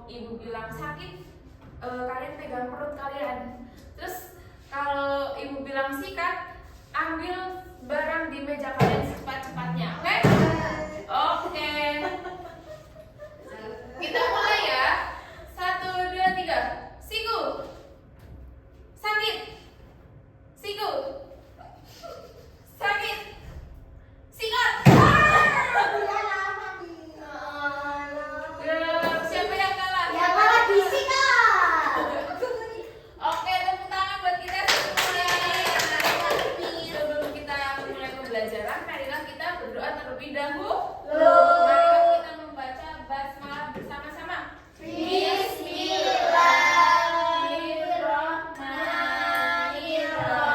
ibu bilang sakit, kalian pegang perut kalian. Terus kalau ibu bilang sikat, ambil barang di meja kalian secepat-cepatnya. Oke? Oke. Kita mulai ya. 1, 2, 3. Siku. Sakit. Siku. Sakit. Sikat. Siapa yang kalah? Yang kalah disikat. Oke, tepuk tangan buat kita semuanya. Sebelum kita mulai pembelajaran, marilah kita berdoa terlebih dahulu. Marilah kita membaca basmalah bersama-sama.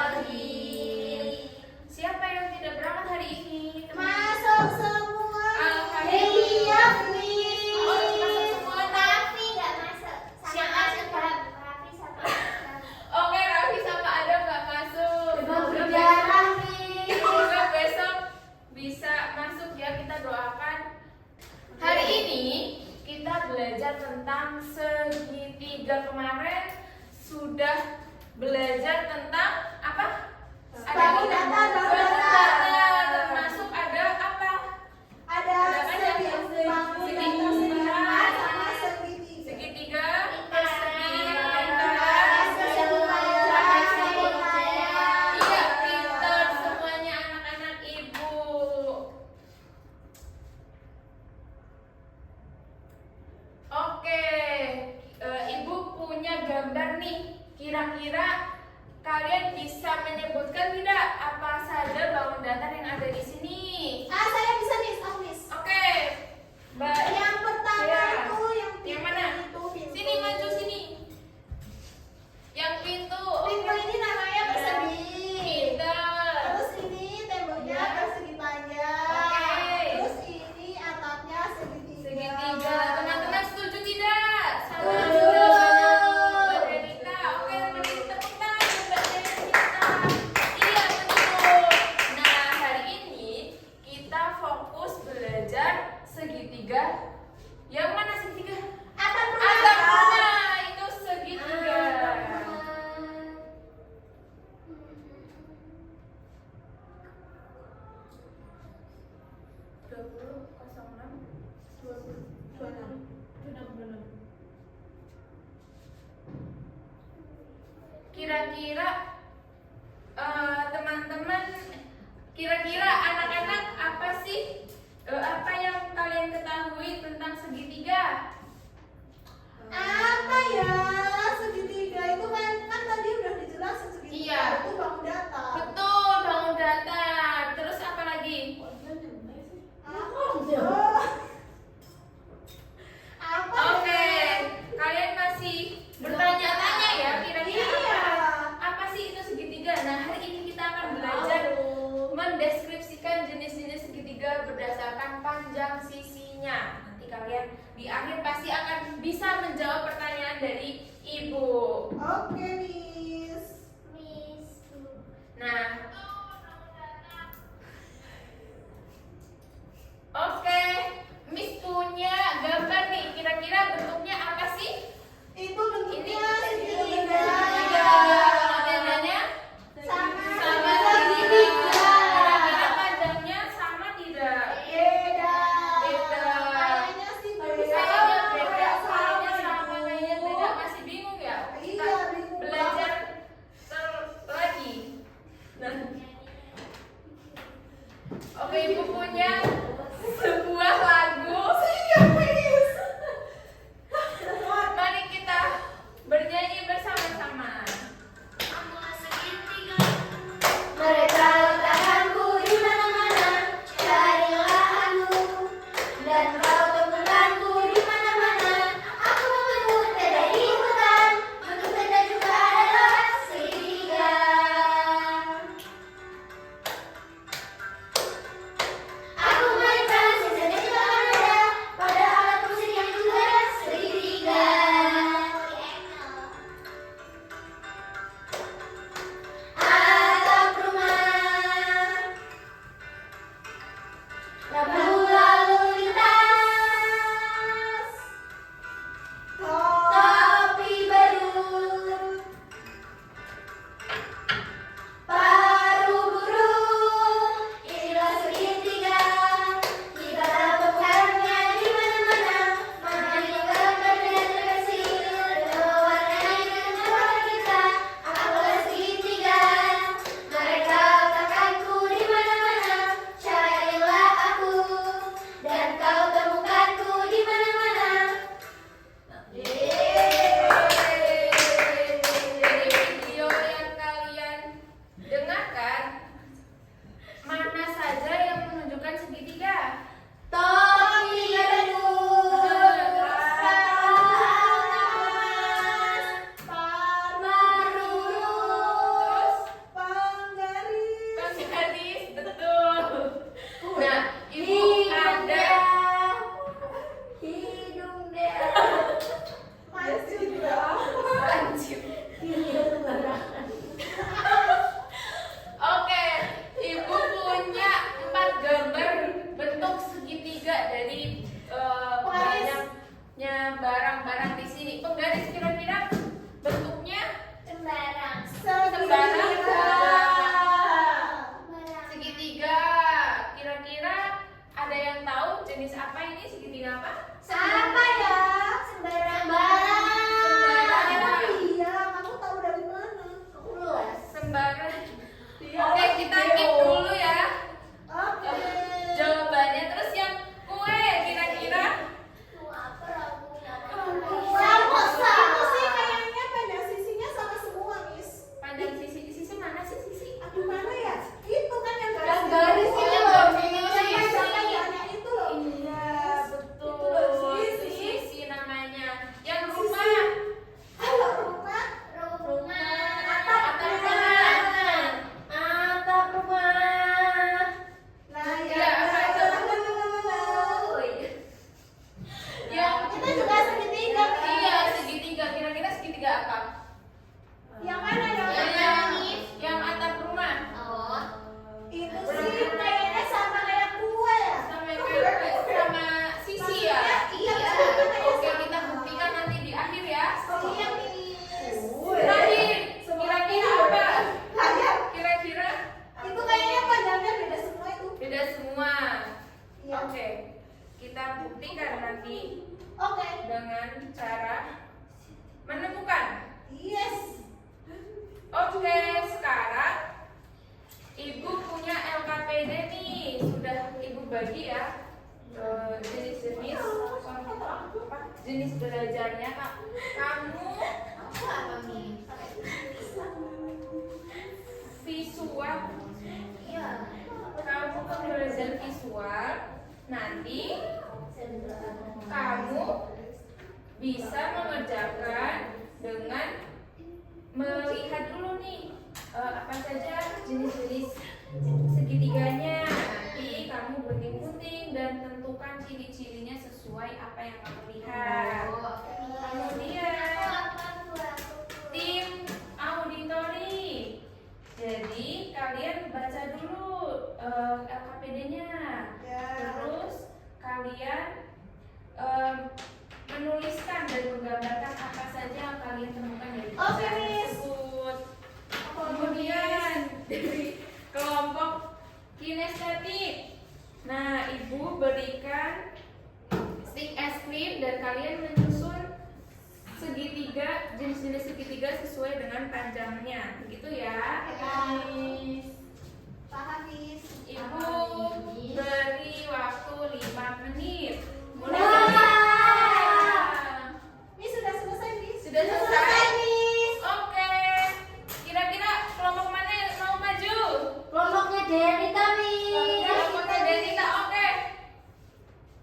Bismillahirrahmanirrahim. Siapa yang tidak berangkat hari ini? Masuk semua. Alhamdulillah. Masuk semua. Raffi nggak masuk. Siapa? Raffi sama Adam. Oke, Raffi sama Adam nggak masuk. Semoga Raffi. Semoga besok bisa masuk ya, kita doakan. Hari ini kita belajar tentang segitiga. Kemarin sudah belajar tentang apa? Bangun data, Bangun data. Termasuk ada apa? Ada segitiga sama segitiga. Segitiga, iya, pintar semuanya anak-anak ibu. Oke, ibu punya gambar nih. Kira-kira kalian bisa menyebutkan tidak apa saja bangun datar yang ada di sini? Saya bisa nih, Miss. Oke, Mbak. Yang pertama Ya. itu Yang mana? itu pintu. Sini, maju sini. Yang pintu. Pintu ini namanya persegi. Pintar. Terus ini temboknya Ya. persegi panjang. Oke. Terus ini atapnya segitiga. Segitiga. Teman-teman setuju tidak? Sama Setuju. Mbak Denita. Oke, beri tepuk tangan untuk Mbak Denita. Iya, betul. Nah, hari ini kita fokus belajar segitiga. Yang mana segitiga? Atap Atap rumah. rumah itu segitiga. Kira-kira teman-teman, kira-kira anak-anak apa sih apa yang kalian ketahui tentang segitiga? Apa ya? Segitiga itu kan tadi udah dijelasin segitiga Iya. itu bangun datar. Betul, bangun datar. Terus apa lagi? Oh. Apa Oke, ya? kalian masih bertanya-tanya ya kira-kira Iya. apa sih itu segitiga? Nah, hari ini kita akan belajar mendeskripsikan jenis-jenis segitiga berdasarkan panjang sisinya. Nanti kalian di akhir pasti akan bisa menjawab pertanyaan dari ibu. Oke, Miss. Nah, oke, Miss punya gambar nih. Kira-kira bentuknya apa sih? Itu bentuknya Ini segitiga. Tandanya Sama sama segitiga. segitiga. Kira-kira panjangnya sama tidak? Beda. Beda. Kayaknya sih Kayaknya beda, sama. kayaknya sama, kayaknya beda. Masih bingung ya? Iya, bingung. Oke, sekarang Ibu punya LKPD nih. Sudah Ibu bagi ya jenis-jenis jenis belajarnya. Kamu Apa nih? visual. Iya. Kamu pembelajaran visual. Nanti kamu bisa mengerjakan dengan melihat dulu nih apa saja jenis-jenis segitiganya. Nanti kamu gunting-gunting dan tentukan ciri-cirinya sesuai apa yang kamu lihat. Kemudian tim auditori. Jadi kalian baca dulu LKPD-nya. Terus kalian menuliskan dan menggambarkan apa saja yang kalian temukan dari Oke, bacaan Miss. tersebut. Kemudian dari kelompok kinestetik. Nah, Ibu berikan stick es krim dan kalian menyusun segitiga, jenis-jenis segitiga sesuai dengan panjangnya. Begitu ya. Paham, Miss. Ibu beri waktu 5 menit. Mulai Wah. dari- Miss sudah selesai, Miss. Sudah selesai? Miss. Oke. Kira-kira kelompok mana yang mau maju? Kelompoknya Denita, Miss. Kelompoknya Denita, oke.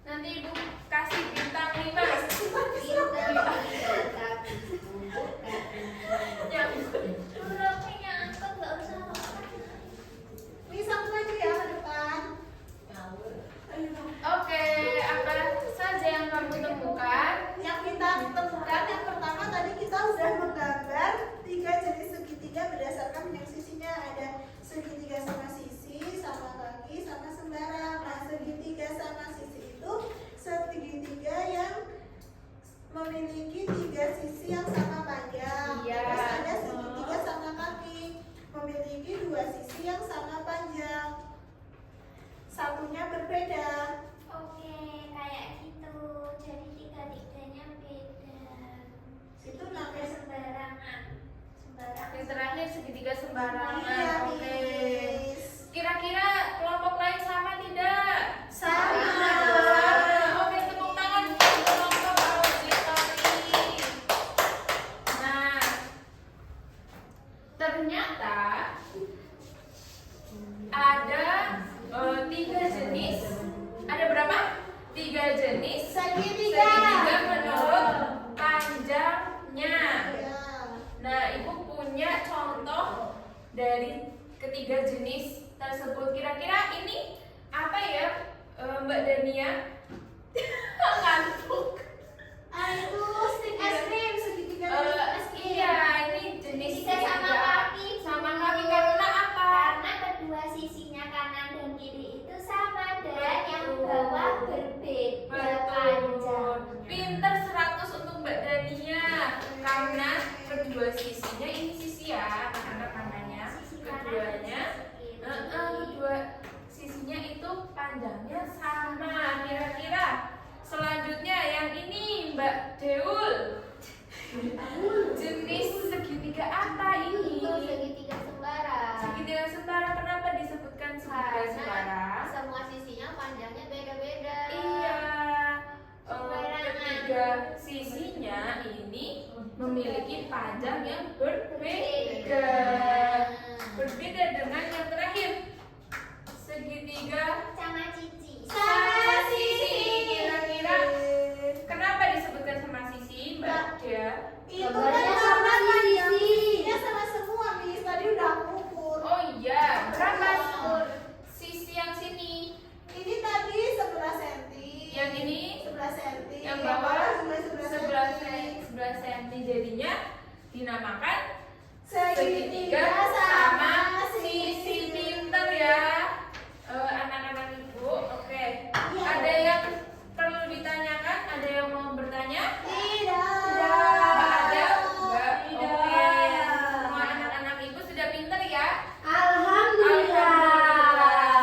Nanti Ibu kasih bintang 5. Ya, Miss, aku maju ya ke depan. oke, apa saja yang kamu temukan? Yang kita temukan yang pertama tadi kita sudah menggambar 3 jenis segitiga berdasarkan yang sisinya ada segitiga sama sisi, sama kaki, sama sembarang. Nah, segitiga sama sisi itu segitiga yang memiliki 3 sisi yang sama panjang. Iya. Terus ada segitiga sama kaki memiliki 2 sisi yang sama panjang. Satunya berbeda. Oke, kayak gitu. Jadi tiga-tiganya beda. Itu Tiga namanya sembarangan. Sembarangan. Yang terakhir segitiga sembarangan. Iya, Oke. Miss. Kira-kira kelompok lain sama tidak? Sama. Oke, tepuk tangan untuk kelompok auditori. Nah, ternyata ada 3 jenis. Ada berapa? 3 jenis Segitiga. segitiga menurut panjangnya. Ya. Nah, Ibu punya contoh dari ketiga jenis tersebut. Kira-kira ini apa ya, Mbak Dania? Ngantuk. Aduh, stick es krim segitiga. Iya, ini jenis Tiga sama kaki. Sama kaki karena apa? Karena kedua sisinya kanan dan kiri itu sama dan yang bawah berbeda panjang. Pinter 100 untuk Mbak Dania. Karena kedua sisinya ini sisi ya, anak namanya. Sisi kanan dan Keduanya, sisi kiri. kedua sisinya itu panjangnya sama. Kira-kira selanjutnya yang ini Mbak Deul. Jenis segitiga apa ini? Itu segitiga sembarang. Segitiga sembarang. Kenapa disebutkan segitiga Karena sembarang? semua sisinya panjangnya beda-beda. Iya. Sembarangan. Ketiga sisinya ini memiliki panjang yang berbeda. Berbeda dengan yang terakhir. Segitiga Sama cici. sama sisi. Kira-kira kenapa disebutkan sama sisi, Mbak Dia? Itu kan Gambarnya sama sama panjang sisi. sisinya sama semua, Miss. Tadi udah aku ukur. Oh iya, berapa sisi yang sini? Ini tadi 11 cm. Yang ini 11 cm. yang bawah juga 11 cm. Jadinya dinamakan segitiga sama sisi. Pinter ya, anak-anak Ibu. Oke. Iya. Ada yang perlu ditanyakan? Ada yang mau bertanya? Tidak. Nggak ada? Nggak? Tidak. Oke. Semua anak-anak Ibu sudah pinter ya? Alhamdulillah.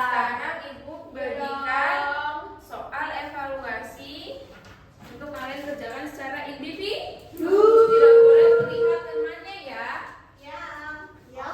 Sekarang Ibu berikan soal evaluasi untuk kalian kerjakan secara individu. Tidak boleh melihat temannya ya. Ya. Ya.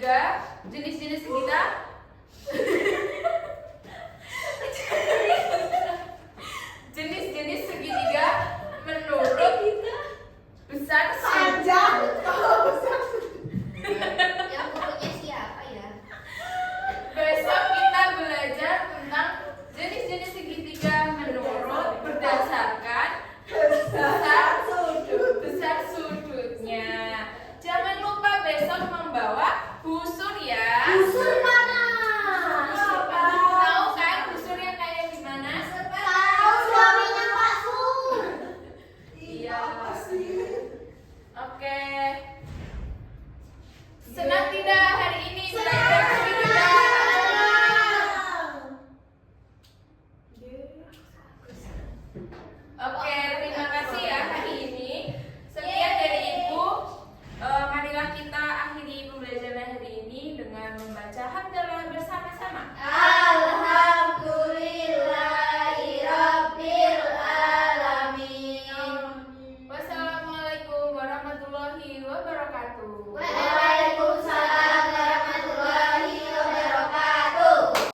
segitiga, jenis-jenis segitiga. Jenis-jenis segitiga menurut besar Panjang. Kalau besar. Yang gurunya siapa ya? Besok kita belajar tentang jenis-jenis segitiga menurut berdasarkan besar sudutnya. Jangan lupa besok membawa busur ya. Busur mana? Tahu kan busur yang kayak gimana? Tahu suaminya Pak Sun. Iya, apa sih? Oke. Senang tidak hari ini belajar segitiga? Oke.